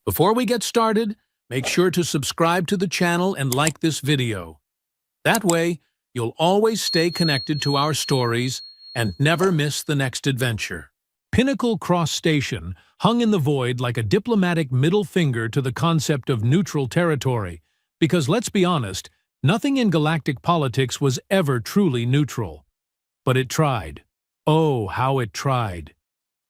Before we get started, make sure to subscribe to the channel and like this video. That way, you'll always stay connected to our stories and never miss the next adventure. Pinnacle Cross Station hung in the void like a diplomatic middle finger to the concept of neutral territory, because let's be honest, nothing in galactic politics was ever truly neutral. But it tried. Oh, how it tried.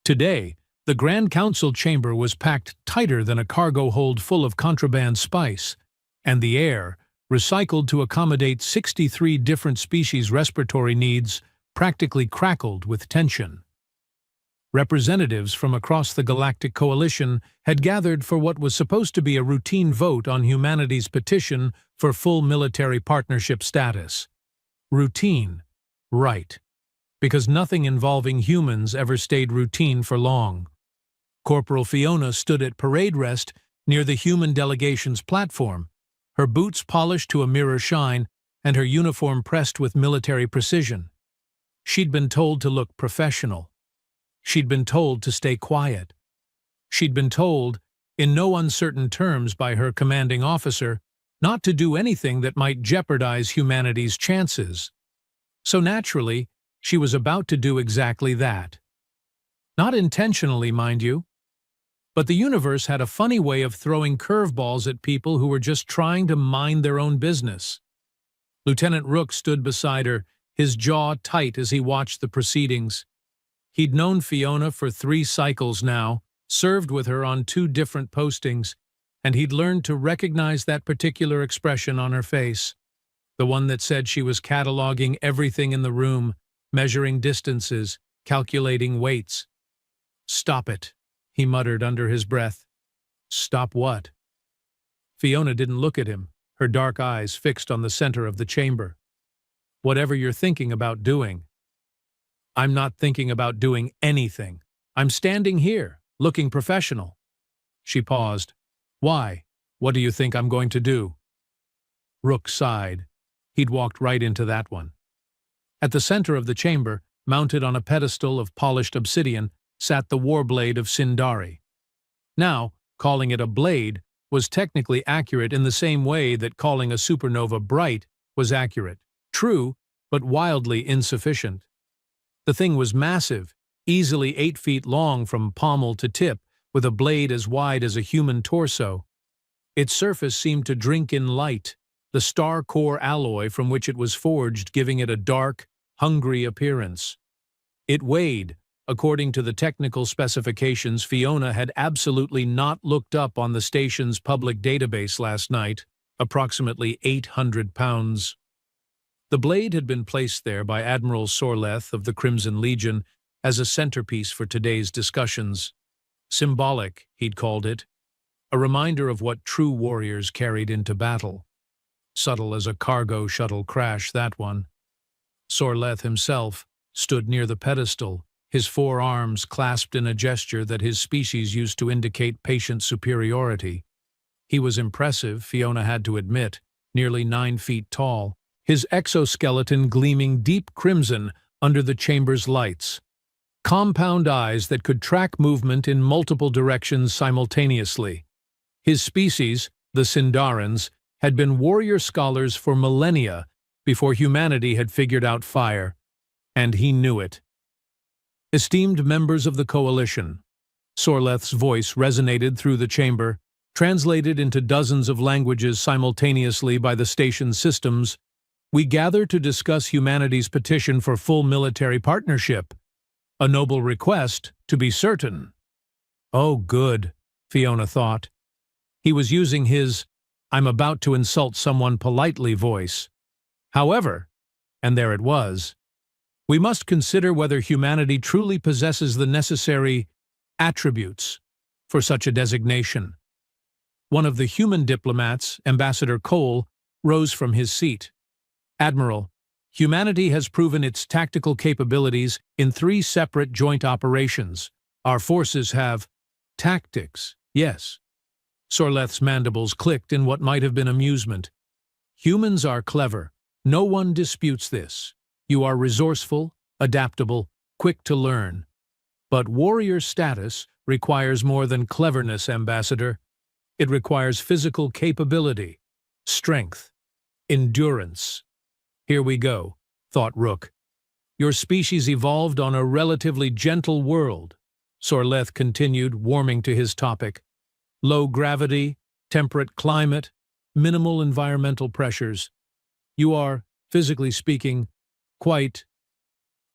Today, the Grand Council chamber was packed tighter than a cargo hold full of contraband spice, and the air, recycled to accommodate 63 different species' respiratory needs, practically crackled with tension. Representatives from across the Galactic Coalition had gathered for what was supposed to be a routine vote on humanity's petition for full military partnership status. Routine. Right. Because nothing involving humans ever stayed routine for long. Corporal Fiona stood at parade rest near the human delegation's platform, her boots polished to a mirror shine and her uniform pressed with military precision. She'd been told to look professional. She'd been told to stay quiet. She'd been told, in no uncertain terms by her commanding officer, not to do anything that might jeopardize humanity's chances. So naturally, she was about to do exactly that. Not intentionally, mind you. But the universe had a funny way of throwing curveballs at people who were just trying to mind their own business. Lieutenant Rook stood beside her, his jaw tight as he watched the proceedings. He'd known Fiona for 3 cycles now, served with her on 2 different postings, and he'd learned to recognize that particular expression on her face, the one that said she was cataloging everything in the room, measuring distances, calculating weights. "Stop it," he muttered under his breath. "Stop what?" Fiona didn't look at him, her dark eyes fixed on the center of the chamber. "Whatever you're thinking about doing." "I'm not thinking about doing anything. I'm standing here, looking professional." She paused. "Why? What do you think I'm going to do?" Rook sighed. He'd walked right into that one. At the center of the chamber, mounted on a pedestal of polished obsidian, sat the warblade of Sindari. Now, calling it a blade was technically accurate in the same way that calling a supernova bright was accurate. True, but wildly insufficient. The thing was massive, easily 8 feet long from pommel to tip, with a blade as wide as a human torso. Its surface seemed to drink in light, the star core alloy from which it was forged giving it a dark, hungry appearance. It weighed, according to the technical specifications Fiona had absolutely not looked up on the station's public database last night, approximately 800 pounds. The blade had been placed there by Admiral Sorleth of the Crimson Legion as a centerpiece for today's discussions. Symbolic, he'd called it, a reminder of what true warriors carried into battle. Subtle as a cargo shuttle crash, that one. Sorleth himself stood near the pedestal, his 4 arms clasped in a gesture that his species used to indicate patient superiority. He was impressive, Fiona had to admit, nearly 9 feet tall, his exoskeleton gleaming deep crimson under the chamber's lights. Compound eyes that could track movement in multiple directions simultaneously. His species, the Sindarans, had been warrior scholars for millennia before humanity had figured out fire, and he knew it. "Esteemed members of the Coalition," Sorleth's voice resonated through the chamber, translated into dozens of languages simultaneously by the station's systems, "we gather to discuss humanity's petition for full military partnership. A noble request, to be certain." Oh, good, Fiona thought. He was using his, "I'm about to insult someone politely" voice. However, and there it was, we must consider whether humanity truly possesses the necessary attributes for such a designation. One of the human diplomats, Ambassador Cole, rose from his seat. "Admiral, humanity has proven its tactical capabilities in 3 separate joint operations. Our forces have—" "Tactics, yes." Sorleth's mandibles clicked in what might have been amusement. "Humans are clever. No one disputes this. You are resourceful, adaptable, quick to learn. But warrior status requires more than cleverness, Ambassador. It requires physical capability, strength, endurance. Here we go, thought Rook. Your species evolved on a relatively gentle world, Sorleth continued, warming to his topic. Low gravity, temperate climate, minimal environmental pressures. You are, physically speaking, quite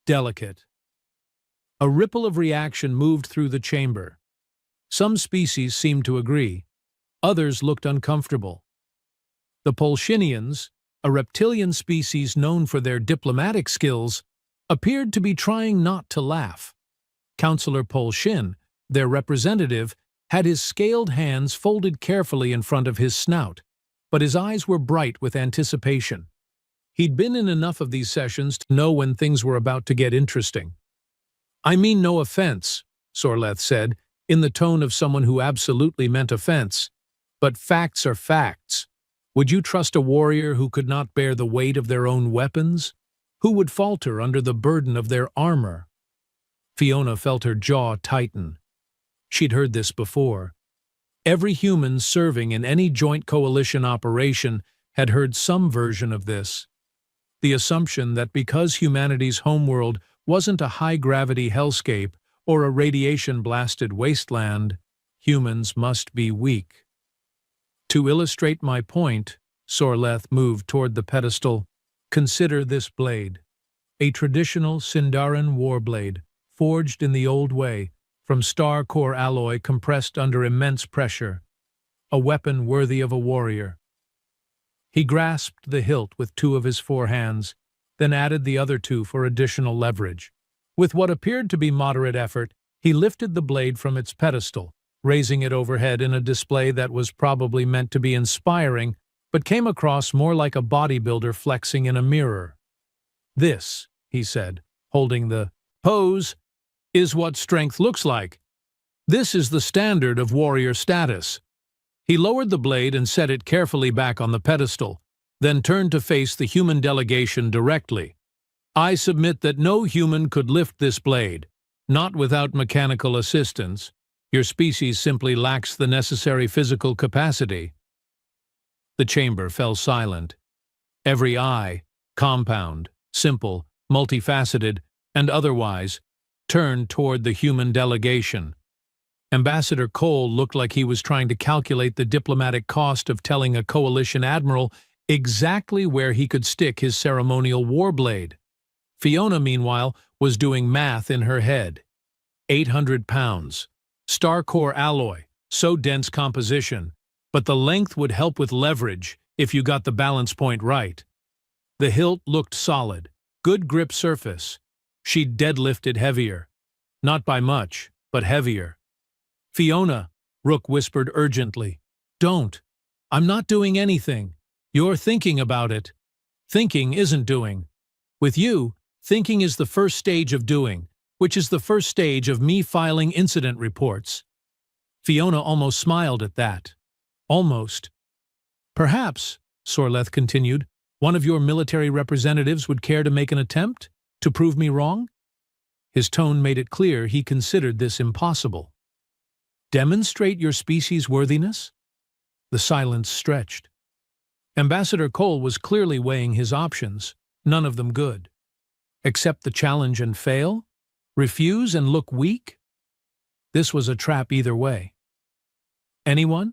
delicate. A ripple of reaction moved through the chamber. Some species seemed to agree. Others looked uncomfortable. The Polshinians, a reptilian species known for their diplomatic skills, appeared to be trying not to laugh. Councillor Polshin, their representative, had his scaled hands folded carefully in front of his snout, but his eyes were bright with anticipation. He'd been in enough of these sessions to know when things were about to get interesting. I mean no offense, Sorleth said, in the tone of someone who absolutely meant offense. But facts are facts. Would you trust a warrior who could not bear the weight of their own weapons? Who would falter under the burden of their armor? Fiona felt her jaw tighten. She'd heard this before. Every human serving in any joint coalition operation had heard some version of this. The assumption that because humanity's homeworld wasn't a high-gravity hellscape or a radiation-blasted wasteland, humans must be weak. To illustrate my point, Sorleth moved toward the pedestal. Consider this blade. A traditional Sindarin warblade, forged in the old way, from star core alloy compressed under immense pressure. A weapon worthy of a warrior. He grasped the hilt with two of his four hands, then added the other two for additional leverage. With what appeared to be moderate effort, he lifted the blade from its pedestal, raising it overhead in a display that was probably meant to be inspiring, but came across more like a bodybuilder flexing in a mirror. This, he said, holding the pose, is what strength looks like. This is the standard of warrior status. He lowered the blade and set it carefully back on the pedestal, then turned to face the human delegation directly. I submit that no human could lift this blade, not without mechanical assistance. Your species simply lacks the necessary physical capacity. The chamber fell silent. Every eye, compound, simple, multifaceted, and otherwise, turned toward the human delegation. Ambassador Cole looked like he was trying to calculate the diplomatic cost of telling a coalition admiral exactly where he could stick his ceremonial warblade. Fiona, meanwhile, was doing math in her head. 800 pounds. Star core alloy, so dense composition, but the length would help with leverage if you got the balance point right. The hilt looked solid, good grip surface. She'd deadlifted heavier. Not by much, but heavier. Fiona, Rook whispered urgently. Don't. I'm not doing anything. You're thinking about it. Thinking isn't doing. With you, thinking is the first stage of doing, which is the first stage of me filing incident reports. Fiona almost smiled at that. Almost. Perhaps, Sorleth continued, one of your military representatives would care to make an attempt to prove me wrong? His tone made it clear he considered this impossible. Demonstrate your species' worthiness? The silence stretched. Ambassador Cole was clearly weighing his options, none of them good. Accept the challenge and fail? Refuse and look weak? This was a trap either way. Anyone?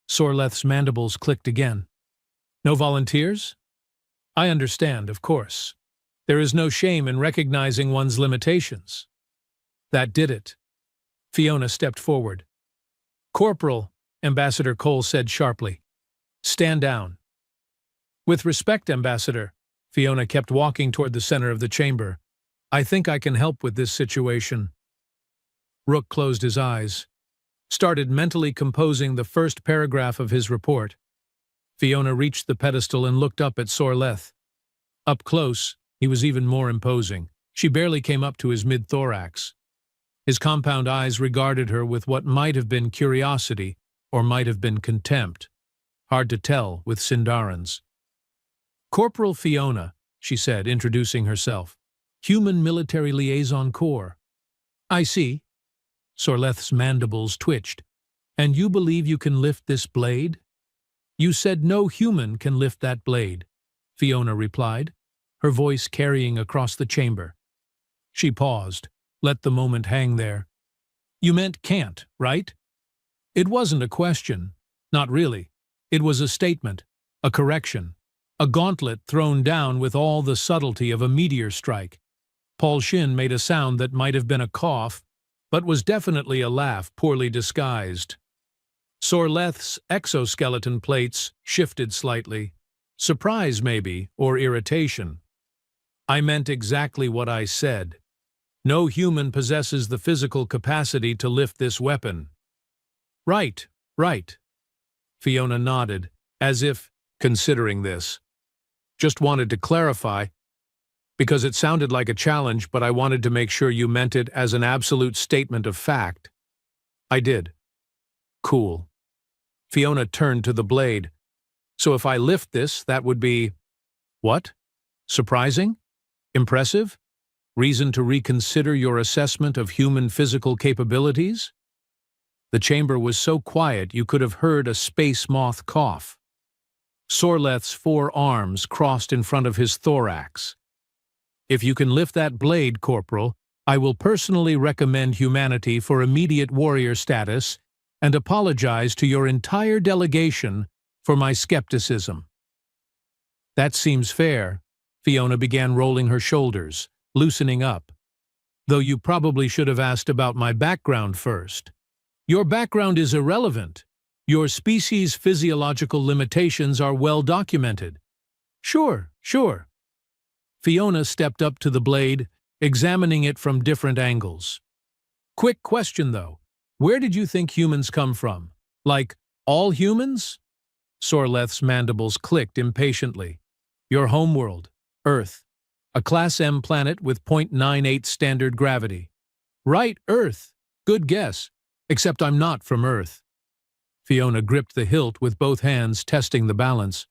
Sorleth's mandibles clicked again. No volunteers? I understand, of course. There is no shame in recognizing one's limitations. That did it. Fiona stepped forward. Corporal, Ambassador Cole said sharply. Stand down. With respect, Ambassador, Fiona kept walking toward the center of the chamber. I think I can help with this situation. Rook closed his eyes, started mentally composing the first paragraph of his report. Fiona reached the pedestal and looked up at Sorleth. Up close, he was even more imposing. She barely came up to his mid-thorax. His compound eyes regarded her with what might have been curiosity or might have been contempt. Hard to tell with Sindarans. Corporal Fiona, she said, introducing herself. Human Military Liaison Corps. I see. Sorleth's mandibles twitched. And you believe you can lift this blade? You said no human can lift that blade, Fiona replied, her voice carrying across the chamber. She paused, let the moment hang there. You meant can't, right? It wasn't a question. Not really. It was a statement, a correction, a gauntlet thrown down with all the subtlety of a meteor strike. Paul Shin made a sound that might have been a cough, but was definitely a laugh poorly disguised. Sorleth's exoskeleton plates shifted slightly. Surprise, maybe, or irritation. I meant exactly what I said. No human possesses the physical capacity to lift this weapon. Right, right. Fiona nodded, as if considering this. Just wanted to clarify, because it sounded like a challenge, but I wanted to make sure you meant it as an absolute statement of fact. I did. Cool. Fiona turned to the blade. So if I lift this, that would be… What? Surprising? Impressive? Reason to reconsider your assessment of human physical capabilities? The chamber was so quiet you could have heard a space moth cough. Sorleth's 4 arms crossed in front of his thorax. If you can lift that blade, Corporal, I will personally recommend humanity for immediate warrior status and apologize to your entire delegation for my skepticism. That seems fair. Fiona began rolling her shoulders, loosening up. Though you probably should have asked about my background first. Your background is irrelevant. Your species' physiological limitations are well documented. Sure. Fiona stepped up to the blade, examining it from different angles. Quick question, though. Where did you think humans come from? Like, all humans? Sorleth's mandibles clicked impatiently. Your homeworld, Earth. A Class M planet with .98 standard gravity. Right, Earth. Good guess. Except I'm not from Earth. Fiona gripped the hilt with both hands, testing the balance.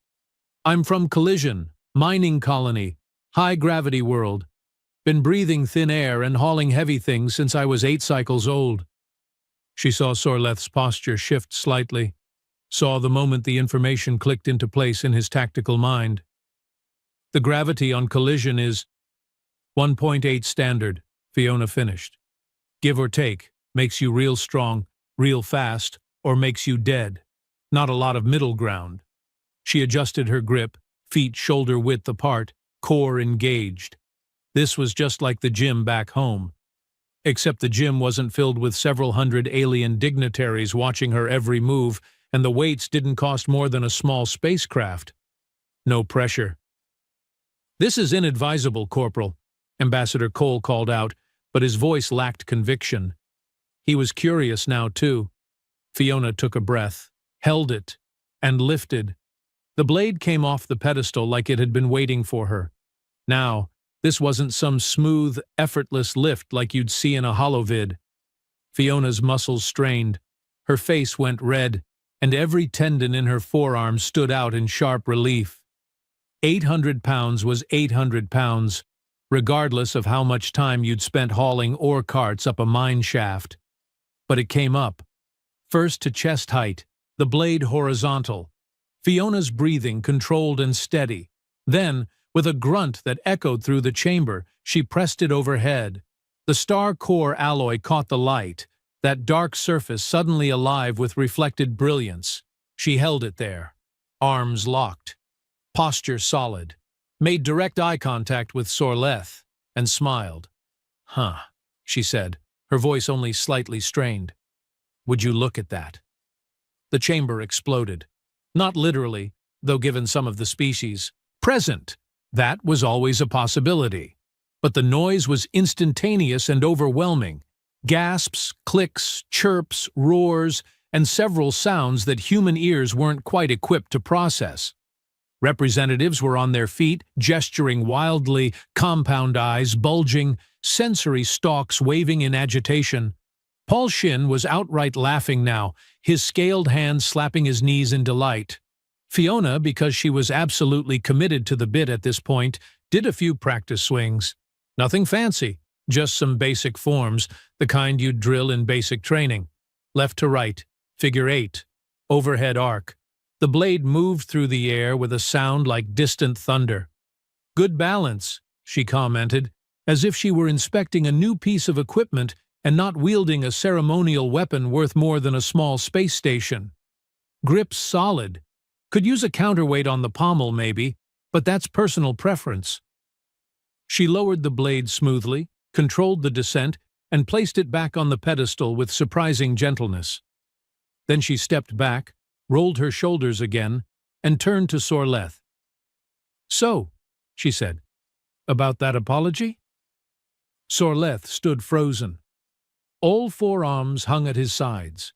I'm from Collision, mining colony, high-gravity world. Been breathing thin air and hauling heavy things since I was 8 cycles old. She saw Sorleth's posture shift slightly, saw the moment the information clicked into place in his tactical mind. The gravity on Collision is 1.8 standard, Fiona finished. Give or take, makes you real strong, real fast, or makes you dead. Not a lot of middle ground. She adjusted her grip, feet shoulder-width apart, core engaged. This was just like the gym back home. Except the gym wasn't filled with several hundred alien dignitaries watching her every move, and the weights didn't cost more than a small spacecraft. No pressure. This is inadvisable, Corporal, Ambassador Cole called out, but his voice lacked conviction. He was curious now, too. Fiona took a breath, held it, and lifted. The blade came off the pedestal like it had been waiting for her. Now, this wasn't some smooth, effortless lift like you'd see in a holovid. Fiona's muscles strained, her face went red, and every tendon in her forearm stood out in sharp relief. 800 pounds was 800 pounds, regardless of how much time you'd spent hauling ore carts up a mine shaft. But it came up. First to chest height, the blade horizontal. Fiona's breathing controlled and steady. Then, with a grunt that echoed through the chamber, she pressed it overhead. The star core alloy caught the light, that dark surface suddenly alive with reflected brilliance. She held it there, arms locked, posture solid, made direct eye contact with Sorleth, and smiled. Huh, she said, her voice only slightly strained. Would you look at that? The chamber exploded. Not literally, though given some of the species present, that was always a possibility. But the noise was instantaneous and overwhelming. Gasps, clicks, chirps, roars, and several sounds that human ears weren't quite equipped to process. Representatives were on their feet, gesturing wildly, compound eyes bulging, sensory stalks waving in agitation. Paul Shin was outright laughing now, his scaled hands slapping his knees in delight. Fiona, because she was absolutely committed to the bit at this point, did a few practice swings. Nothing fancy, just some basic forms, the kind you'd drill in basic training. Left to right, Figure 8. Overhead arc. The blade moved through the air with a sound like distant thunder. Good balance, she commented, as if she were inspecting a new piece of equipment and not wielding a ceremonial weapon worth more than a small space station. Grip's solid. Could use a counterweight on the pommel, maybe, but that's personal preference. She lowered the blade smoothly, controlled the descent, and placed it back on the pedestal with surprising gentleness. Then she stepped back, rolled her shoulders again, and turned to Sorleth. "So," she said, "about that apology?" Sorleth stood frozen. All four arms hung at his sides.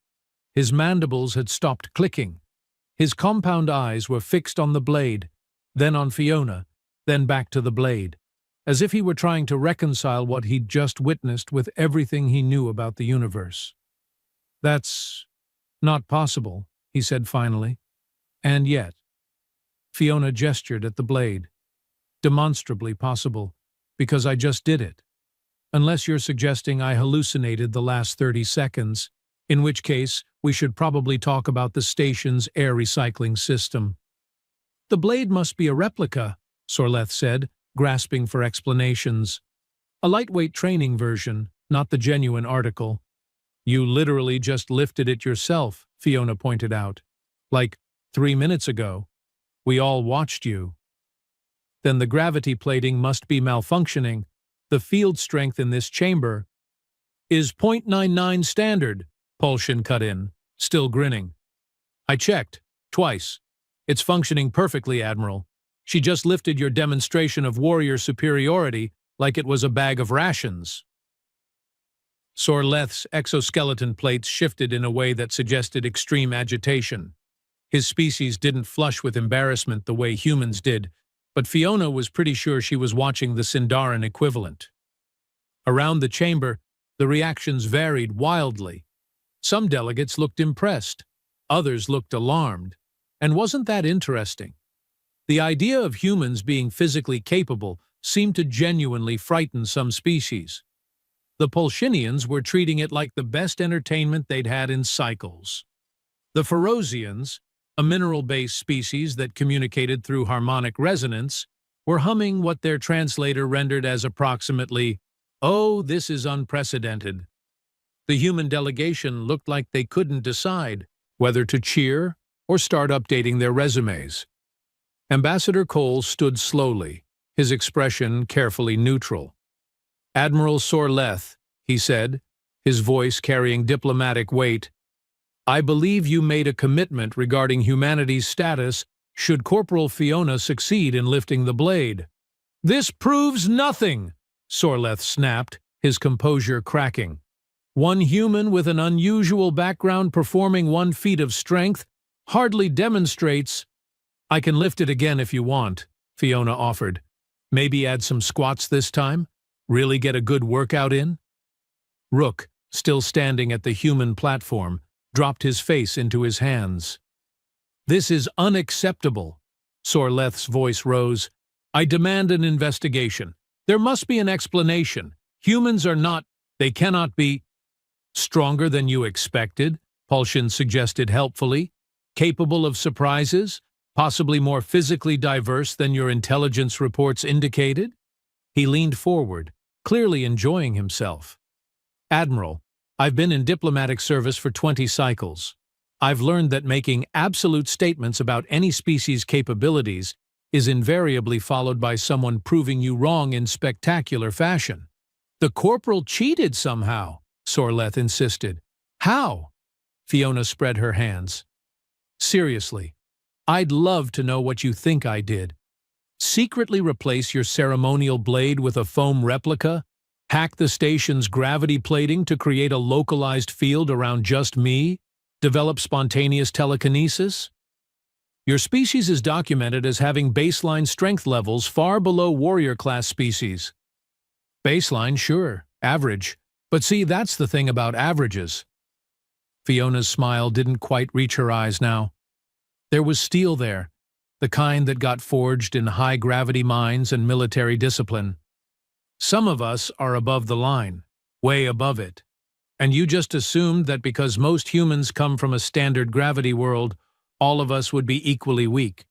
His mandibles had stopped clicking. His compound eyes were fixed on the blade, then on Fiona, then back to the blade, as if he were trying to reconcile what he'd just witnessed with everything he knew about the universe. "That's not possible," he said finally. "And yet," Fiona gestured at the blade, "demonstrably possible, because I just did it. Unless you're suggesting I hallucinated the last 30 seconds, in which case we should probably talk about the station's air recycling system." "The blade must be a replica," Sorleth said, grasping for explanations. "A lightweight training version, not the genuine article." "You literally just lifted it yourself," Fiona pointed out. "Like 3 minutes ago. We all watched you." "Then the gravity plating must be malfunctioning. The field strength in this chamber is .99 standard," Polshin cut in, still grinning. "I checked, twice. It's functioning perfectly, Admiral. She just lifted your demonstration of warrior superiority like it was a bag of rations." Sorleth's exoskeleton plates shifted in a way that suggested extreme agitation. His species didn't flush with embarrassment the way humans did, but Fiona was pretty sure she was watching the Sindarin equivalent. Around the chamber, the reactions varied wildly. Some delegates looked impressed, others looked alarmed. And wasn't that interesting? The idea of humans being physically capable seemed to genuinely frighten some species. The Polshinians were treating it like the best entertainment they'd had in cycles. The Ferocians, a mineral-based species that communicated through harmonic resonance, were humming what their translator rendered as approximately, "Oh, this is unprecedented." The human delegation looked like they couldn't decide whether to cheer or start updating their resumes. Ambassador Cole stood slowly, his expression carefully neutral. "Admiral Sorleth," he said, his voice carrying diplomatic weight, "I believe you made a commitment regarding humanity's status should Corporal Fiona succeed in lifting the blade." "This proves nothing," Sorleth snapped, his composure cracking. "One human with an unusual background performing 1 feat of strength hardly demonstrates—" "I can lift it again if you want," Fiona offered. "Maybe add some squats this time? Really get a good workout in?" Rook, still standing at the human platform, dropped his face into his hands. "This is unacceptable." Sorleth's voice rose. "I demand an investigation. There must be an explanation. Humans are not, they cannot be—" "Stronger than you expected," Polshin suggested helpfully. "Capable of surprises, possibly more physically diverse than your intelligence reports indicated?" He leaned forward, clearly enjoying himself. "Admiral, I've been in diplomatic service for 20 cycles. I've learned that making absolute statements about any species' capabilities is invariably followed by someone proving you wrong in spectacular fashion." "The Corporal cheated somehow," Sorleth insisted. "How?" Fiona spread her hands. "Seriously, I'd love to know what you think I did. Secretly replace your ceremonial blade with a foam replica? Hack the station's gravity plating to create a localized field around just me? Develop spontaneous telekinesis? Your species is documented as having baseline strength levels far below warrior-class species." "Baseline, sure. Average. But see, that's the thing about averages." Fiona's smile didn't quite reach her eyes now. There was steel there, the kind that got forged in high-gravity mines and military discipline. "Some of us are above the line, way above it. And you just assumed that because most humans come from a standard gravity world, all of us would be equally weak.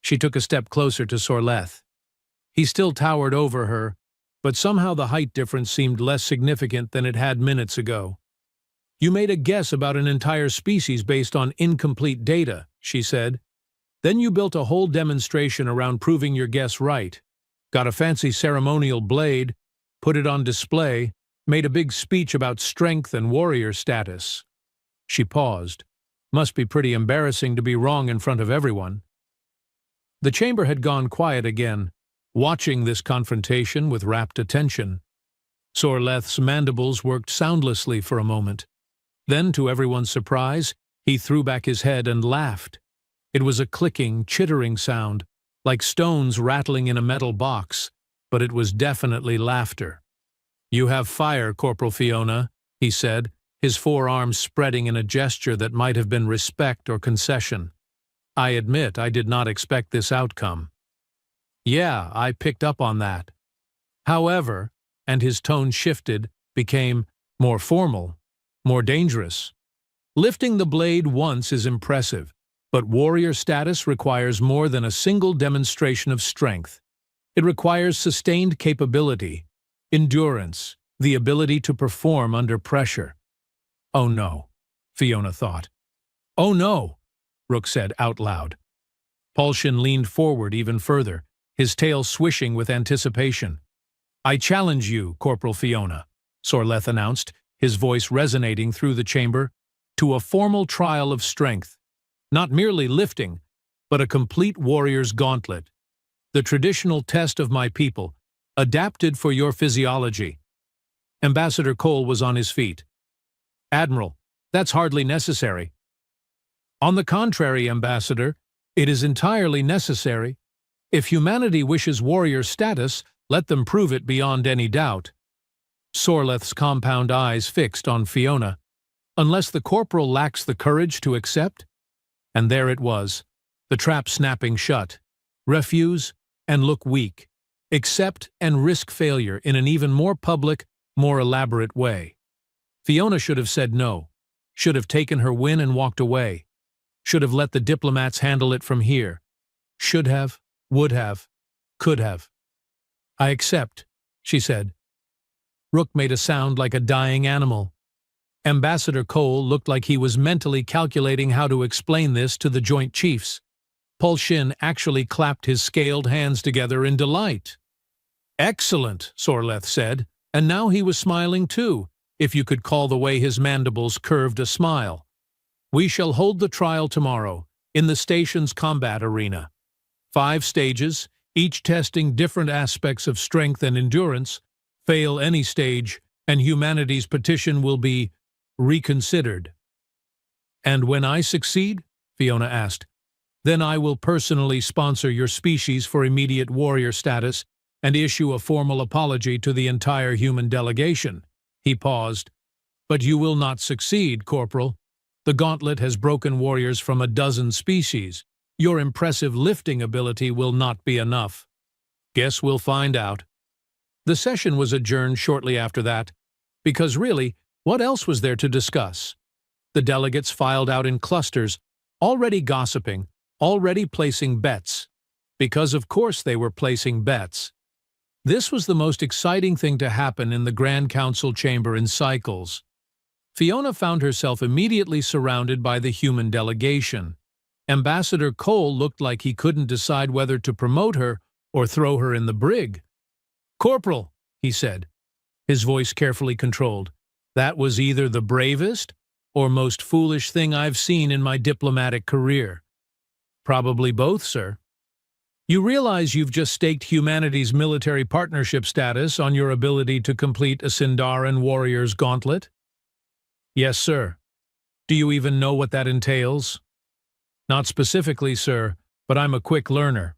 She took a step closer to Sorleth. He still towered over her, but somehow the height difference seemed less significant than it had minutes ago. You made a guess about an entire species based on incomplete data, she said. Then you built a whole demonstration around proving your guess right. Got a fancy ceremonial blade, put it on display, made a big speech about strength and warrior status. She paused. Must be pretty embarrassing to be wrong in front of everyone. The chamber had gone quiet again, watching this confrontation with rapt attention. Sorleth's mandibles worked soundlessly for a moment. Then, to everyone's surprise, he threw back his head and laughed. It was a clicking, chittering sound, like stones rattling in a metal box, but it was definitely laughter. "You have fire, Corporal Fiona," he said, his forearms spreading in a gesture that might have been respect or concession. "I admit I did not expect this outcome." "Yeah, I picked up on that. However," and his tone shifted, became more formal, more dangerous. "Lifting the blade once is impressive, but warrior status requires more than a single demonstration of strength. It requires sustained capability, endurance, the ability to perform under pressure." "Oh no," Fiona thought. "Oh no," Rook said out loud. Paulshin leaned forward even further, his tail swishing with anticipation. "I challenge you, Corporal Fiona," Sorleth announced, his voice resonating through the chamber, "to a formal trial of strength. Not merely lifting, but a complete warrior's gauntlet. The traditional test of my people, adapted for your physiology." Ambassador Cole was on his feet. "Admiral, that's hardly necessary." "On the contrary, Ambassador, it is entirely necessary. If humanity wishes warrior status, let them prove it beyond any doubt." Sorleth's compound eyes fixed on Fiona. "Unless the corporal lacks the courage to accept?" And there it was, the trap snapping shut. Refuse and look weak. Accept and risk failure in an even more public, more elaborate way. Fiona should have said no, should have taken her win and walked away, should have let the diplomats handle it from here. Should have, would have, could have. "I accept," she said. Rook made a sound like a dying animal. Ambassador Cole looked like he was mentally calculating how to explain this to the Joint Chiefs. Paulshin actually clapped his scaled hands together in delight. "Excellent," Sorleth said, and now he was smiling too, if you could call the way his mandibles curved a smile. "We shall hold the trial tomorrow, in the station's combat arena. 5 stages, each testing different aspects of strength and endurance. Fail any stage, and humanity's petition will be reconsidered." "And when I succeed?" Fiona asked. "Then I will personally sponsor your species for immediate warrior status and issue a formal apology to the entire human delegation." He paused. "But you will not succeed, Corporal. The gauntlet has broken warriors from a dozen species. Your impressive lifting ability will not be enough." "Guess we'll find out." The session was adjourned shortly after that, because really, what else was there to discuss? The delegates filed out in clusters, already gossiping, already placing bets. Because of course they were placing bets. This was the most exciting thing to happen in the Grand Council chamber in cycles. Fiona found herself immediately surrounded by the human delegation. Ambassador Cole looked like he couldn't decide whether to promote her or throw her in the brig. "Corporal," he said, his voice carefully controlled, "that was either the bravest or most foolish thing I've seen in my diplomatic career." "Probably both, sir." "You realize you've just staked humanity's military partnership status on your ability to complete a Sindarin warrior's gauntlet?" "Yes, sir." "Do you even know what that entails?" "Not specifically, sir, but I'm a quick learner."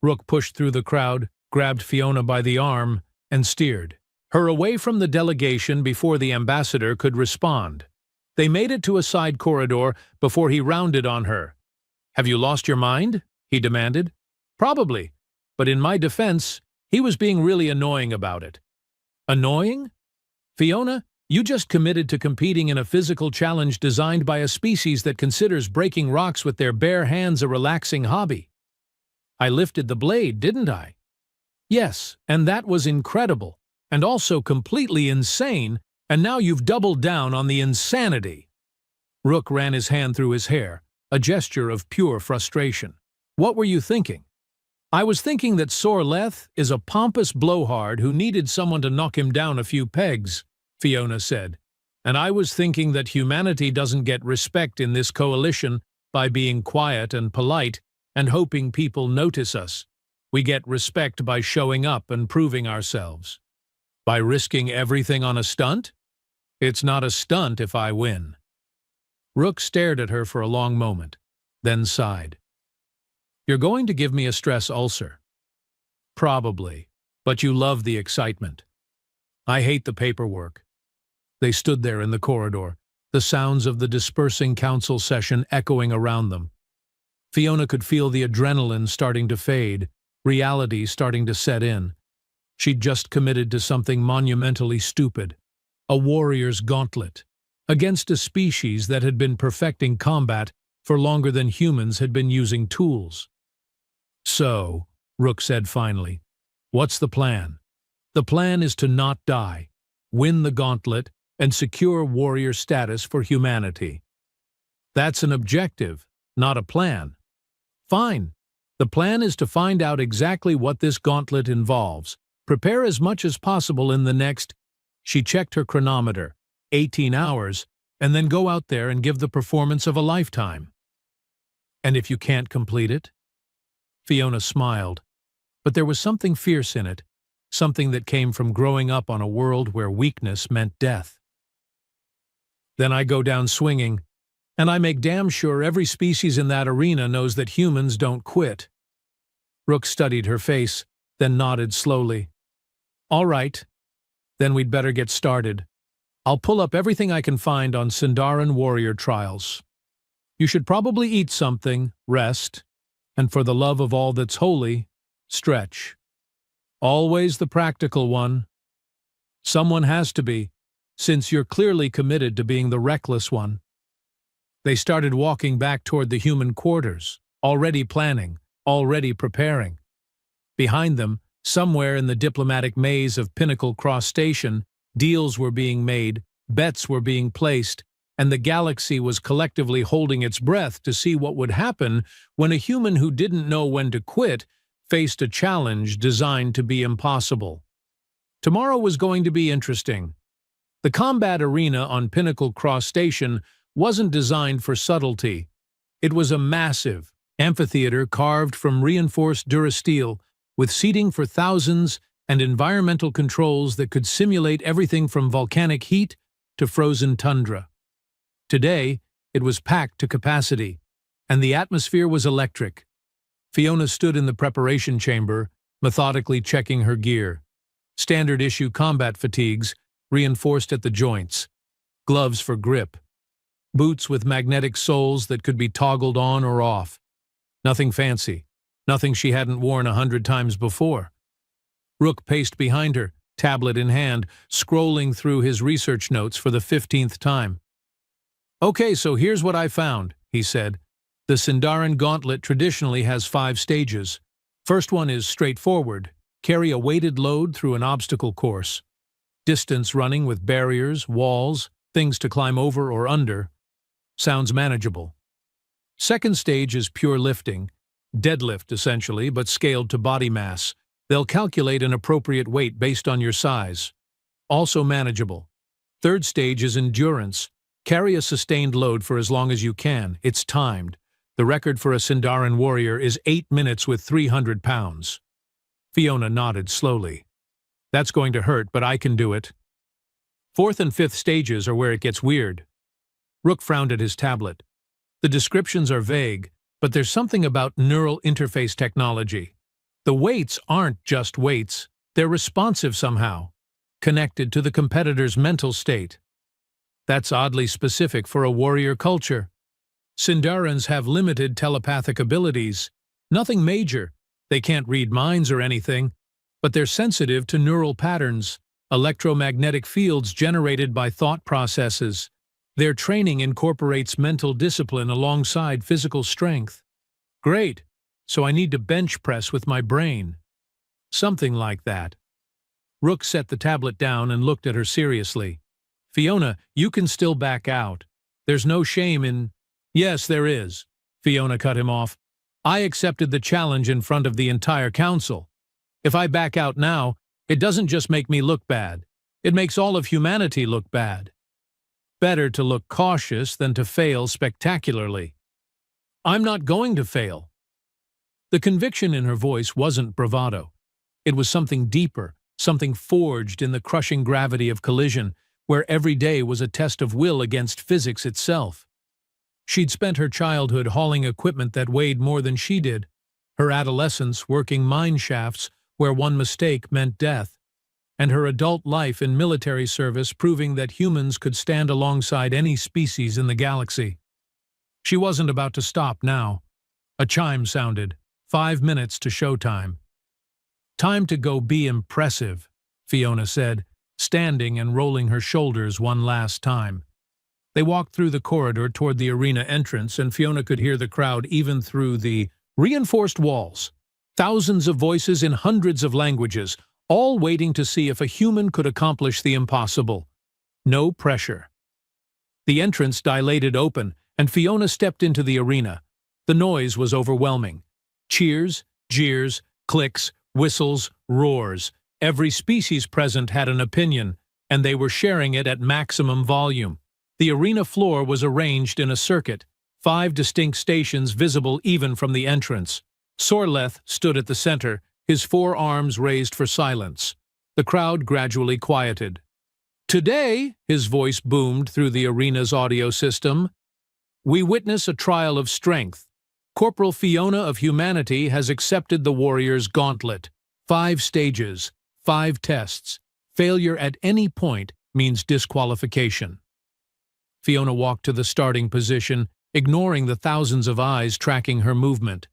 Rook pushed through the crowd, grabbed Fiona by the arm, and steered her away from the delegation before the ambassador could respond. They made it to a side corridor before he rounded on her. "Have you lost your mind?" he demanded. "Probably, but in my defense, he was being really annoying about it." "Annoying? Fiona, You just committed to competing in a physical challenge designed by a species that considers breaking rocks with their bare hands a relaxing hobby. I lifted the blade, didn't I? Yes, and that was incredible, and also completely insane, and now you've doubled down on the insanity. Rook ran his hand through his hair, a gesture of pure frustration. What were you thinking? I was thinking that Sorleth is a pompous blowhard who needed someone to knock him down a few pegs, Fiona said. And I was thinking that humanity doesn't get respect in this coalition by being quiet and polite and hoping people notice us. We get respect by showing up and proving ourselves. By risking everything on a stunt? It's not a stunt if I win. Rook stared at her for a long moment, then sighed. You're going to give me a stress ulcer. Probably, but you love the excitement. I hate the paperwork. They stood there in the corridor, the sounds of the dispersing council session echoing around them. Fiona could feel the adrenaline starting to fade, reality starting to set in. She'd just committed to something monumentally stupid, a warrior's gauntlet, against a species that had been perfecting combat for longer than humans had been using tools. So, Rook said finally, what's the plan? The plan is to not die, win the gauntlet, and secure warrior status for humanity. That's an objective, not a plan. Fine. The plan is to find out exactly what this gauntlet involves, prepare as much as possible in the next, she checked her chronometer, 18 hours, and then go out there and give the performance of a lifetime. And if you can't complete it? Fiona smiled, but there was something fierce in it, something that came from growing up on a world where weakness meant death. Then I go down swinging, and I make damn sure every species in that arena knows that humans don't quit. Rook studied her face, then nodded slowly. All right, then we'd better get started. I'll pull up everything I can find on Sindarin warrior trials. You should probably eat something, rest, and for the love of all that's holy, stretch. Always the practical one. Someone has to be, since you're clearly committed to being the reckless one. They started walking back toward the human quarters, already planning, already preparing. Behind them, somewhere in the diplomatic maze of Pinnacle Cross Station, deals were being made, bets were being placed, and the galaxy was collectively holding its breath to see what would happen when a human who didn't know when to quit faced a challenge designed to be impossible. Tomorrow was going to be interesting. The combat arena on Pinnacle Cross Station wasn't designed for subtlety. It was a massive amphitheater carved from reinforced durasteel, with seating for thousands and environmental controls that could simulate everything from volcanic heat to frozen tundra. Today, it was packed to capacity, and the atmosphere was electric. Fiona stood in the preparation chamber, methodically checking her gear. Standard-issue combat fatigues, reinforced at the joints. Gloves for grip. Boots with magnetic soles that could be toggled on or off. Nothing fancy. Nothing she hadn't worn 100 times before. Rook paced behind her, tablet in hand, scrolling through his research notes for the 15th time. Okay, so here's what I found, he said. The Sindarin gauntlet traditionally has 5 stages. First one is straightforward. Carry a weighted load through an obstacle course. Distance running with barriers, walls, things to climb over or under. Sounds manageable. Second stage is pure lifting. Deadlift, essentially, but scaled to body mass. They'll calculate an appropriate weight based on your size. Also manageable. Third stage is endurance. Carry a sustained load for as long as you can. It's timed. The record for a Sindarin warrior is 8 minutes with 300 pounds. Fiona nodded slowly. That's going to hurt, but I can do it. Fourth and fifth stages are where it gets weird. Rook frowned at his tablet. The descriptions are vague, but there's something about neural interface technology. The weights aren't just weights. They're responsive somehow, connected to the competitor's mental state. That's oddly specific for a warrior culture. Sindarans have limited telepathic abilities. Nothing major. They can't read minds or anything, but they're sensitive to neural patterns, electromagnetic fields generated by thought processes. Their training incorporates mental discipline alongside physical strength. Great, so I need to bench press with my brain. Something like that. Rook set the tablet down and looked at her seriously. Fiona, you can still back out. There's no shame in— Yes, there is. Fiona cut him off. I accepted the challenge in front of the entire council. If I back out now, it doesn't just make me look bad. It makes all of humanity look bad. Better to look cautious than to fail spectacularly. I'm not going to fail. The conviction in her voice wasn't bravado. It was something deeper, something forged in the crushing gravity of collision, where every day was a test of will against physics itself. She'd spent her childhood hauling equipment that weighed more than she did, her adolescence working mine shafts where one mistake meant death, and her adult life in military service proving that humans could stand alongside any species in the galaxy. She wasn't about to stop now. A chime sounded. 5 minutes to showtime. Time to go be impressive, Fiona said, standing and rolling her shoulders one last time. They walked through the corridor toward the arena entrance, and Fiona could hear the crowd even through the reinforced walls. Thousands of voices in hundreds of languages, all waiting to see if a human could accomplish the impossible. No pressure. The entrance dilated open, and Fiona stepped into the arena. The noise was overwhelming. Cheers, jeers, clicks, whistles, roars. Every species present had an opinion, and they were sharing it at maximum volume. The arena floor was arranged in a circuit, 5 distinct stations visible even from the entrance. Sorleth stood at the center, his 4 arms raised for silence. The crowd gradually quieted. Today, his voice boomed through the arena's audio system, we witness a trial of strength. Corporal Fiona of humanity has accepted the warrior's gauntlet. 5 stages, 5 tests. Failure at any point means disqualification. Fiona walked to the starting position, ignoring the thousands of eyes tracking her movement.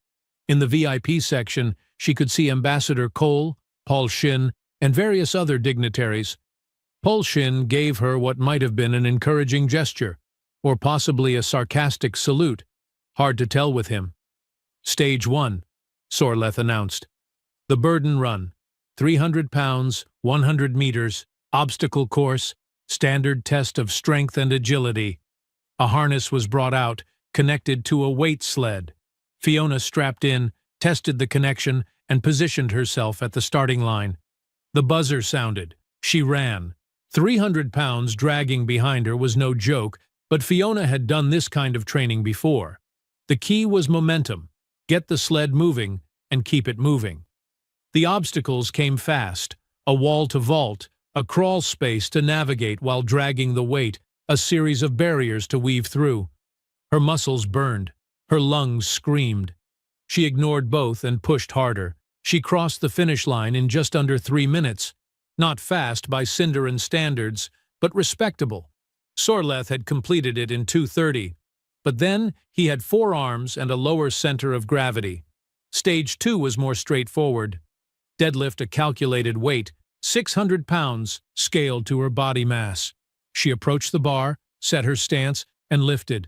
In the VIP section, she could see Ambassador Cole, Paul Shin, and various other dignitaries. Paul Shin gave her what might have been an encouraging gesture, or possibly a sarcastic salute. Hard to tell with him. Stage 1, Sorleth announced. The burden run. 300 pounds, 100 meters, obstacle course, standard test of strength and agility. A harness was brought out, connected to a weight sled. Fiona strapped in, tested the connection, and positioned herself at the starting line. The buzzer sounded. She ran. 300 pounds dragging behind her was no joke, but Fiona had done this kind of training before. The key was momentum. Get the sled moving, and keep it moving. The obstacles came fast. A wall to vault, a crawl space to navigate while dragging the weight, a series of barriers to weave through. Her muscles burned. Her lungs screamed. She ignored both and pushed harder. She crossed the finish line in just under 3 minutes. Not fast by Cinderan standards, but respectable. Sorleth had completed it in 2:30. But then he had 4 arms and a lower center of gravity. Stage 2 was more straightforward. Deadlift a calculated weight, 600 pounds, scaled to her body mass. She approached the bar, set her stance, and lifted.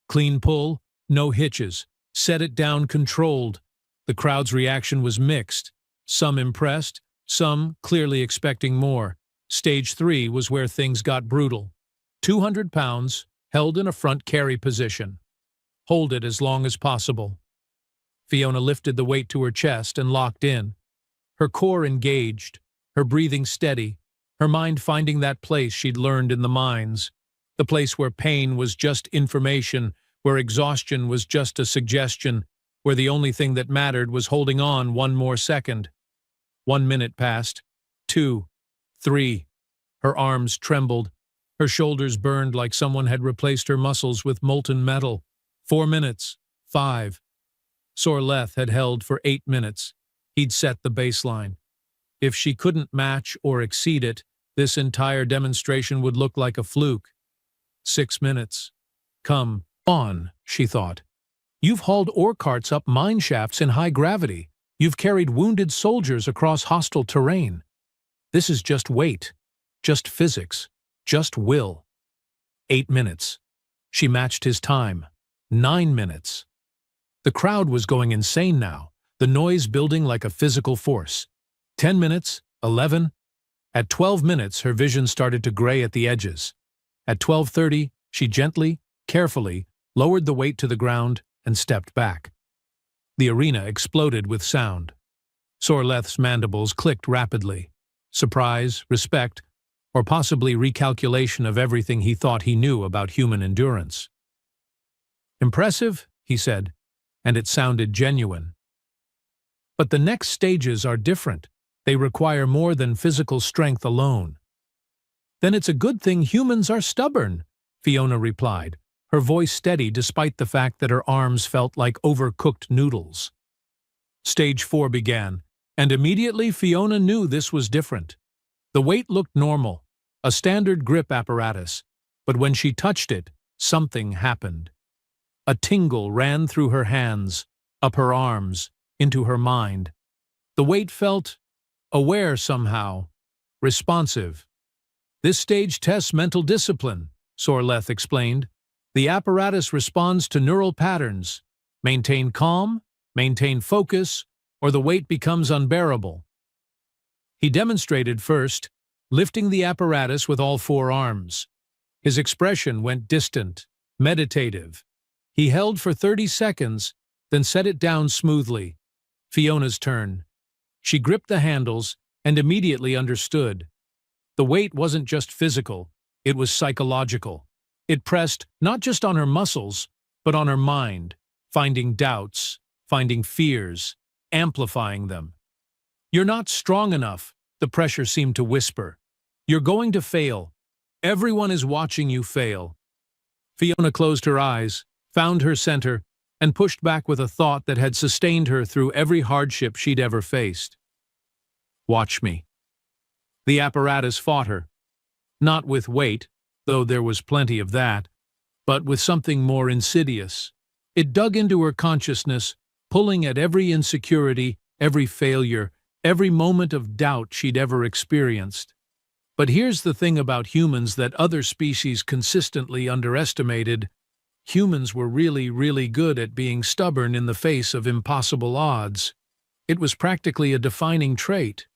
Clean pull, no hitches. Set it down controlled. The crowd's reaction was mixed. Some impressed, some clearly expecting more. Stage 3 was where things got brutal. 200 pounds, held in a front carry position. Hold it as long as possible. Fiona lifted the weight to her chest and locked in. Her core engaged, her breathing steady, her mind finding that place she'd learned in the mines, the place where pain was just information, where exhaustion was just a suggestion, where the only thing that mattered was holding on 1 more second. 1 minute passed. 2, 3. Her arms trembled. Her shoulders burned like someone had replaced her muscles with molten metal. 4 minutes. 5. Sorleth had held for 8 minutes. He'd set the baseline. If she couldn't match or exceed it, this entire demonstration would look like a fluke. 6 minutes. Come on, she thought. You've hauled ore carts up mine shafts in high gravity. You've carried wounded soldiers across hostile terrain. This is just weight. just physics, just will. 8 minutes. She matched his time. 9 minutes. The crowd was going insane now, the noise building like a physical force. 10 minutes, 11. At 12 minutes, her vision started to gray at the edges. At 12:30, she gently, carefully, lowered the weight to the ground and stepped back. The arena exploded with sound. Sorleth's mandibles clicked rapidly. Surprise, respect, or possibly recalculation of everything he thought he knew about human endurance. "Impressive," he said, and it sounded genuine. "But the next stages are different. They require more than physical strength alone." "Then it's a good thing humans are stubborn," Fiona replied, her voice steady despite the fact that her arms felt like overcooked noodles. Stage 4 began, and immediately Fiona knew this was different. The weight looked normal, a standard grip apparatus, but when she touched it, something happened. A tingle ran through her hands, up her arms, into her mind. The weight felt aware somehow, responsive. "This stage tests mental discipline," Sorleth explained. "The apparatus responds to neural patterns. Maintain calm, maintain focus, or the weight becomes unbearable." He demonstrated first, lifting the apparatus with all 4 arms. His expression went distant, meditative. He held for 30 seconds, then set it down smoothly. Fiona's turn. She gripped the handles and immediately understood. The weight wasn't just physical, it was psychological. It pressed not just on her muscles, but on her mind, finding doubts, finding fears, amplifying them. "You're not strong enough," the pressure seemed to whisper. "You're going to fail. Everyone is watching you fail." Fiona closed her eyes, found her center, and pushed back with a thought that had sustained her through every hardship she'd ever faced. "Watch me." The apparatus fought her. Not with weight, though there was plenty of that, but with something more insidious. It dug into her consciousness, pulling at every insecurity, every failure, every moment of doubt she'd ever experienced. But here's the thing about humans that other species consistently underestimated. Humans were really, really good at being stubborn in the face of impossible odds. It was practically a defining trait.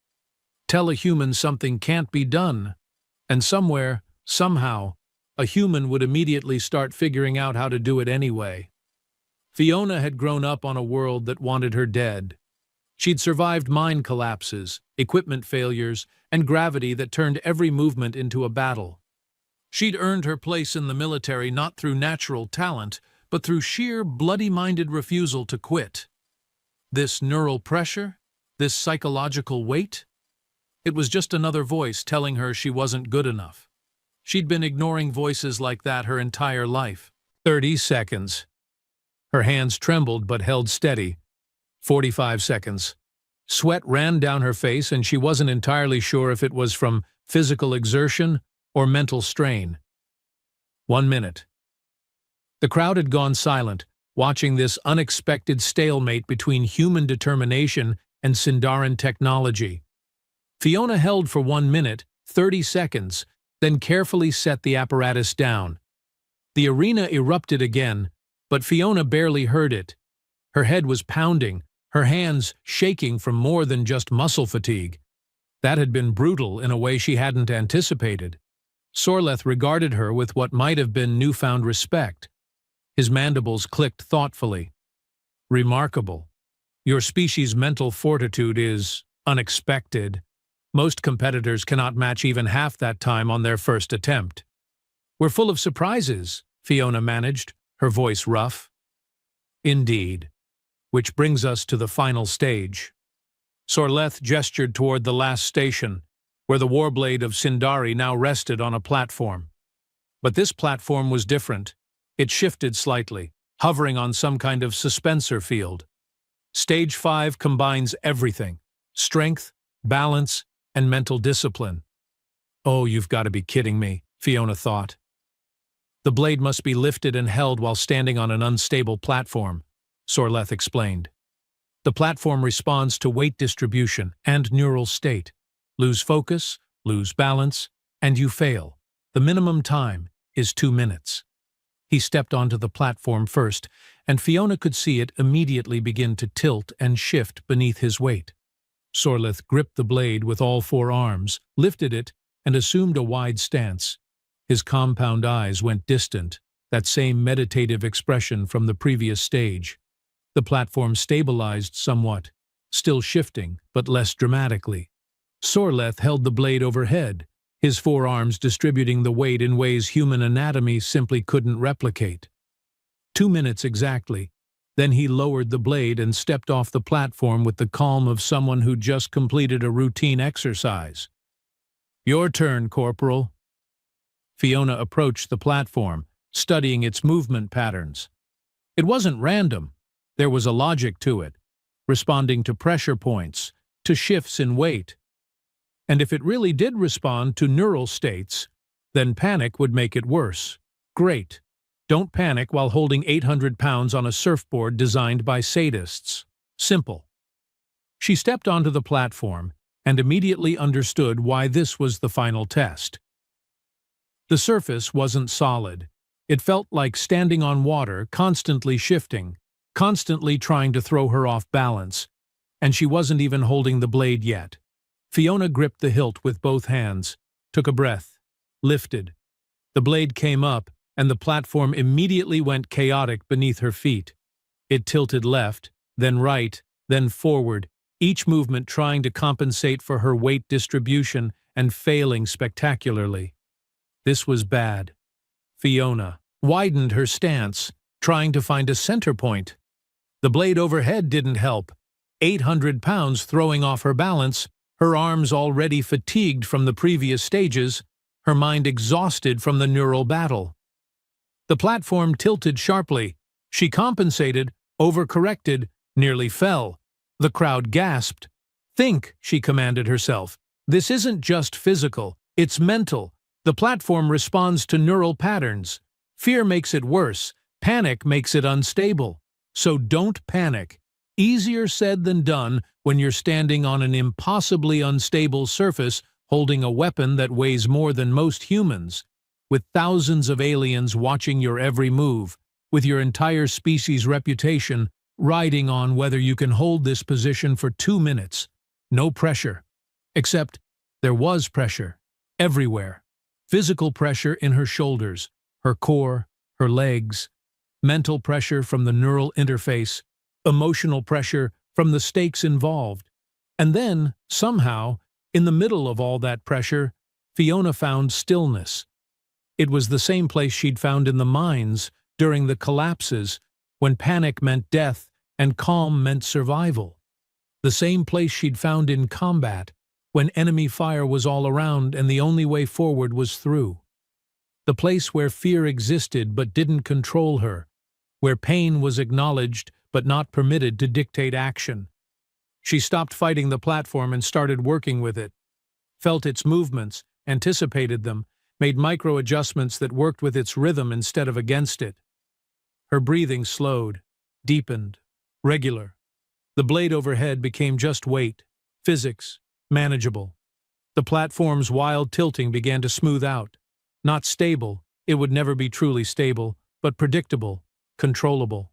Tell a human something can't be done, and somewhere, somehow, a human would immediately start figuring out how to do it anyway. Fiona had grown up on a world that wanted her dead. She'd survived mine collapses, equipment failures, and gravity that turned every movement into a battle. She'd earned her place in the military not through natural talent, but through sheer bloody-minded refusal to quit. This neural pressure, this psychological weight, it was just another voice telling her she wasn't good enough. She'd been ignoring voices like that her entire life. 30 seconds. Her hands trembled but held steady. 45 seconds. Sweat ran down her face and she wasn't entirely sure if it was from physical exertion or mental strain. 1 minute. The crowd had gone silent, watching this unexpected stalemate between human determination and Sindarin technology. Fiona held for 1 minute, 30 seconds, then carefully set the apparatus down. The arena erupted again, but Fiona barely heard it. Her head was pounding, her hands shaking from more than just muscle fatigue. That had been brutal in a way she hadn't anticipated. Sorleth regarded her with what might have been newfound respect. His mandibles clicked thoughtfully. "Remarkable. Your species' mental fortitude is unexpected. Most competitors cannot match even half that time on their first attempt." "We're full of surprises," Fiona managed, her voice rough. "Indeed. Which brings us to the final stage." Sorleth gestured toward the last station, where the warblade of Sindari now rested on a platform. But this platform was different. It shifted slightly, hovering on some kind of suspensor field. Stage 5 combines everything: strength, balance, and mental discipline. "Oh, you've got to be kidding me," Fiona thought. "The blade must be lifted and held while standing on an unstable platform," Sorleth explained. "The platform responds to weight distribution and neural state. Lose focus, lose balance, And you fail. The minimum time is 2 minutes. He stepped onto the platform first, and Fiona could see it immediately begin to tilt and shift beneath his weight. Sorleth gripped the blade with all 4 arms, lifted it, and assumed a wide stance. His compound eyes went distant, that same meditative expression from the previous stage. The platform stabilized somewhat, still shifting, but less dramatically. Sorleth held the blade overhead, his 4 arms distributing the weight in ways human anatomy simply couldn't replicate. 2 minutes exactly. Then he lowered the blade and stepped off the platform with the calm of someone who just completed a routine exercise. "Your turn, Corporal." Fiona approached the platform, studying its movement patterns. It wasn't random. There was a logic to it, responding to pressure points, to shifts in weight. And if it really did respond to neural states, then panic would make it worse. Great. Don't panic while holding 800 pounds on a surfboard designed by sadists. Simple. She stepped onto the platform and immediately understood why this was the final test. The surface wasn't solid. It felt like standing on water, constantly shifting, constantly trying to throw her off balance, and she wasn't even holding the blade yet. Fiona gripped the hilt with both hands, took a breath, lifted. The blade came up, and the platform immediately went chaotic beneath her feet. It tilted left, then right, then forward, each movement trying to compensate for her weight distribution and failing spectacularly. This was bad. Fiona widened her stance, trying to find a center point. The blade overhead didn't help. 800 pounds throwing off her balance, her arms already fatigued from the previous stages, her mind exhausted from the neural battle. The platform tilted sharply. She compensated, overcorrected, nearly fell. The crowd gasped. "Think," she commanded herself. "This isn't just physical, it's mental. The platform responds to neural patterns. Fear makes it worse. Panic makes it unstable. So don't panic. Easier said than done when you're standing on an impossibly unstable surface holding a weapon that weighs more than most humans, with thousands of aliens watching your every move, with your entire species' reputation riding on whether you can hold this position for 2 minutes. No pressure. Except there was pressure. Everywhere. Physical pressure in her shoulders, her core, her legs. Mental pressure from the neural interface. Emotional pressure from the stakes involved. And then, somehow, in the middle of all that pressure, Fiona found stillness. It was the same place she'd found in the mines during the collapses, when panic meant death and calm meant survival. The same place she'd found in combat, when enemy fire was all around and the only way forward was through. The place where fear existed but didn't control her, where pain was acknowledged but not permitted to dictate action. She stopped fighting the platform and started working with it, felt its movements, anticipated them, made micro-adjustments that worked with its rhythm instead of against it. Her breathing slowed, deepened, regular. The blade overhead became just weight, physics, manageable. The platform's wild tilting began to smooth out. Not stable, it would never be truly stable, but predictable, controllable.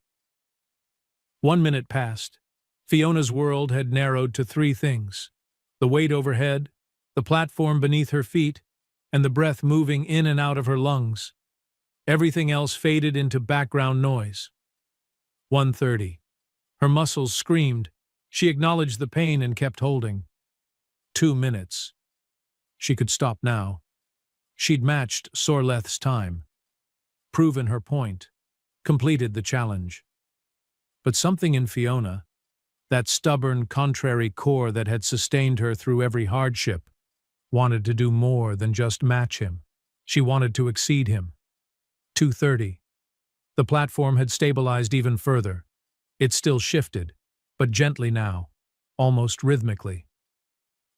1 minute passed. Fiona's world had narrowed to 3 things: the weight overhead, the platform beneath her feet, and the breath moving in and out of her lungs. Everything else faded into background noise. 1:30. Her muscles screamed. She acknowledged the pain and kept holding. 2 minutes. She could stop now. She'd matched Sorleth's time. Proven her point. Completed the challenge. But something in Fiona, that stubborn, contrary core that had sustained her through every hardship, wanted to do more than just match him. She wanted to exceed him. 2:30. The platform had stabilized even further. It still shifted, but gently now, almost rhythmically.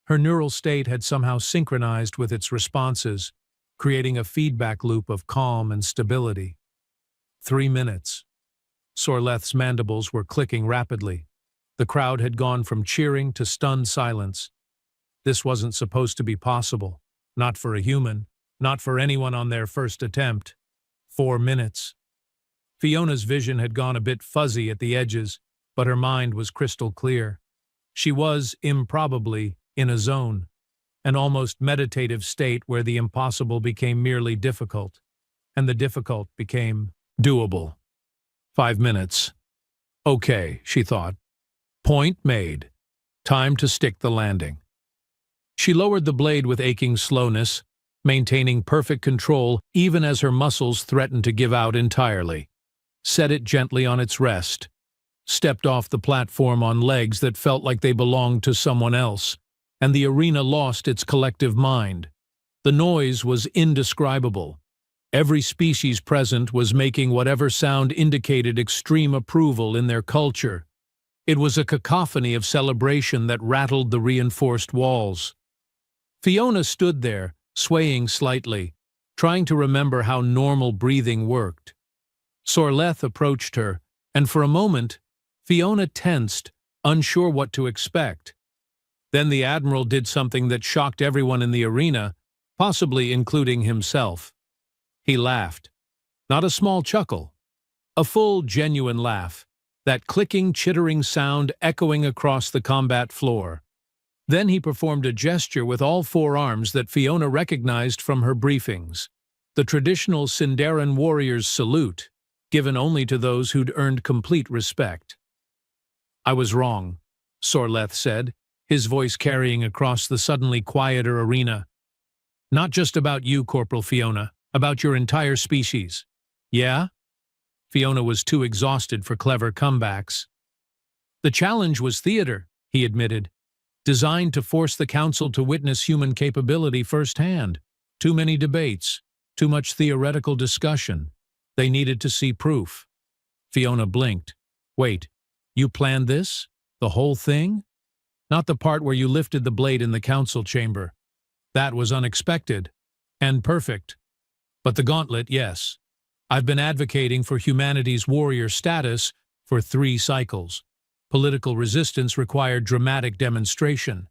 Her neural state had somehow synchronized with its responses, creating a feedback loop of calm and stability. 3 minutes. Sorleth's mandibles were clicking rapidly. The crowd had gone from cheering to stunned silence. This wasn't supposed to be possible. Not for a human. Not for anyone on their first attempt. 4 minutes. Fiona's vision had gone a bit fuzzy at the edges, but her mind was crystal clear. She was, improbably, in a zone, an almost meditative state where the impossible became merely difficult, and the difficult became doable. 5 minutes. Okay, she thought. Point made. Time to stick the landing. She lowered the blade with aching slowness, maintaining perfect control even as her muscles threatened to give out entirely. Set it gently on its rest. Stepped off the platform on legs that felt like they belonged to someone else, and the arena lost its collective mind. The noise was indescribable. Every species present was making whatever sound indicated extreme approval in their culture. It was a cacophony of celebration that rattled the reinforced walls. Fiona stood there, swaying slightly, trying to remember how normal breathing worked. Sorleth approached her, and for a moment, Fiona tensed, unsure what to expect. Then the Admiral did something that shocked everyone in the arena, possibly including himself. He laughed. Not a small chuckle. A full, genuine laugh, that clicking, chittering sound echoing across the combat floor. Then he performed a gesture with all 4 arms that Fiona recognized from her briefings. The traditional Sindarin warrior's salute, given only to those who'd earned complete respect. I was wrong, Sorleth said, his voice carrying across the suddenly quieter arena. Not just about you, Corporal Fiona, about your entire species. Yeah? Fiona was too exhausted for clever comebacks. The challenge was theater, he admitted, designed to force the Council to witness human capability firsthand. Too many debates, too much theoretical discussion. They needed to see proof. Fiona blinked. Wait, you planned this? The whole thing? Not the part where you lifted the blade in the council chamber. That was unexpected. And perfect. But the gauntlet, yes. I've been advocating for humanity's warrior status for 3 cycles. Political resistance required dramatic demonstration.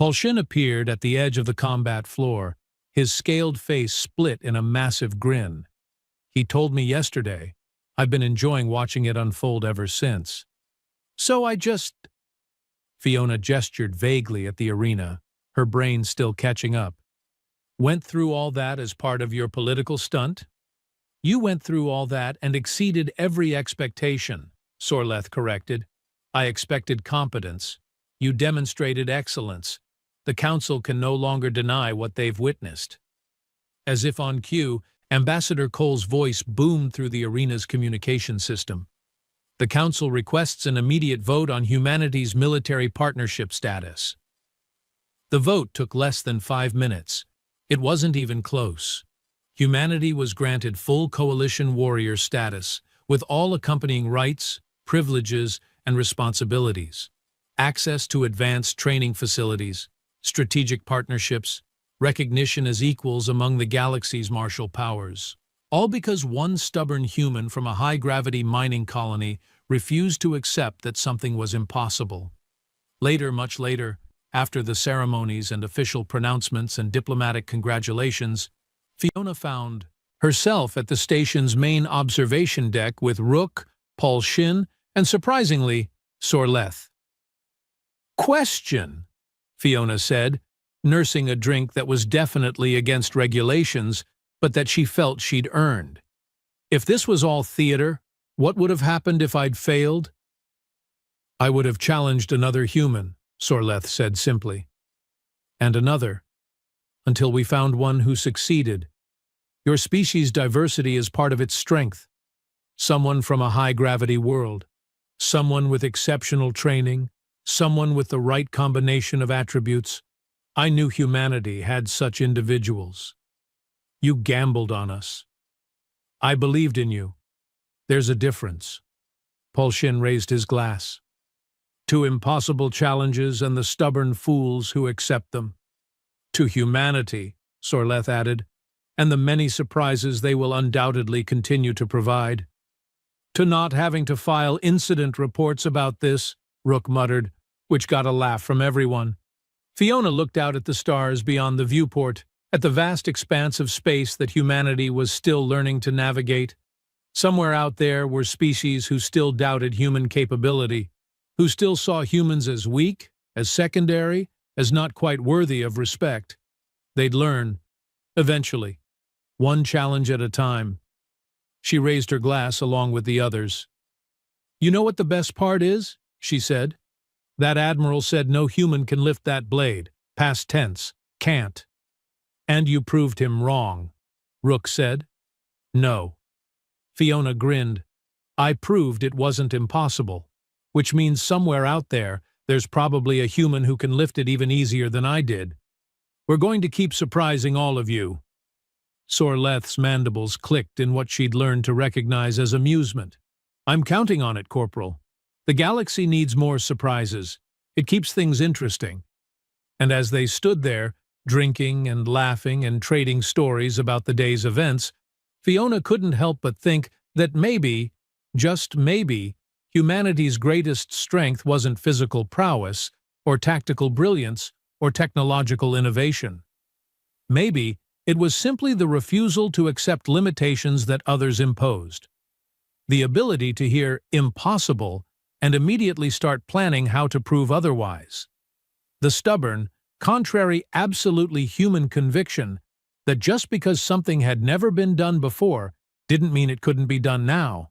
Polshin appeared at the edge of the combat floor, his scaled face split in a massive grin. He told me yesterday. I've been enjoying watching it unfold ever since. So I just... Fiona gestured vaguely at the arena, her brain still catching up. Went through all that as part of your political stunt? You went through all that and exceeded every expectation, Sorleth corrected. I expected competence. You demonstrated excellence. The Council can no longer deny what they've witnessed. As if on cue, Ambassador Cole's voice boomed through the arena's communication system. The Council requests an immediate vote on humanity's military partnership status. The vote took less than 5 minutes. It wasn't even close. Humanity was granted full coalition warrior status, with all accompanying rights, privileges, and responsibilities. Access to advanced training facilities, strategic partnerships, recognition as equals among the galaxy's martial powers. All because one stubborn human from a high-gravity mining colony refused to accept that something was impossible. Later, much later, after the ceremonies and official pronouncements and diplomatic congratulations, Fiona found herself at the station's main observation deck with Rook, Polshin, and surprisingly, Sorleth. Question, Fiona said, nursing a drink that was definitely against regulations, but that she felt she'd earned. If this was all theater, what would have happened if I'd failed? I would have challenged another human, Sorleth said simply. And another, until we found one who succeeded. Your species' diversity is part of its strength. Someone from a high-gravity world, someone with exceptional training, someone with the right combination of attributes. I knew humanity had such individuals. You gambled on us. I believed in you. There's a difference. Polshin raised his glass. To impossible challenges and the stubborn fools who accept them. To humanity, Sorleth added, and the many surprises they will undoubtedly continue to provide. To not having to file incident reports about this, Rook muttered, which got a laugh from everyone. Fiona looked out at the stars beyond the viewport, at the vast expanse of space that humanity was still learning to navigate. Somewhere out there were species who still doubted human capability, who still saw humans as weak, as secondary, as not quite worthy of respect. They'd learn, eventually, one challenge at a time. She raised her glass along with the others. "You know what the best part is?" she said. "That Admiral said no human can lift that blade. Past tense. Can't." "And you proved him wrong," Rook said. "No." Fiona grinned. "I proved it wasn't impossible, which means somewhere out there's probably a human who can lift it even easier than I did. We're going to keep surprising all of you." Sorleth's mandibles clicked in what she'd learned to recognize as amusement. "I'm counting on it, Corporal. The galaxy needs more surprises. It keeps things interesting." And as they stood there, drinking and laughing and trading stories about the day's events, Fiona couldn't help but think that maybe, just maybe, humanity's greatest strength wasn't physical prowess, or tactical brilliance, or technological innovation. Maybe it was simply the refusal to accept limitations that others imposed. The ability to hear "impossible" and immediately start planning how to prove otherwise. The stubborn, contrary, absolutely human conviction that just because something had never been done before didn't mean it couldn't be done now.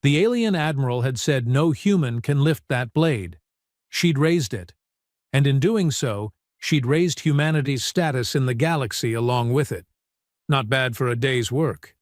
The alien Admiral had said no human can lift that blade. She'd raised it, and in doing so, she'd raised humanity's status in the galaxy along with it. Not bad for a day's work.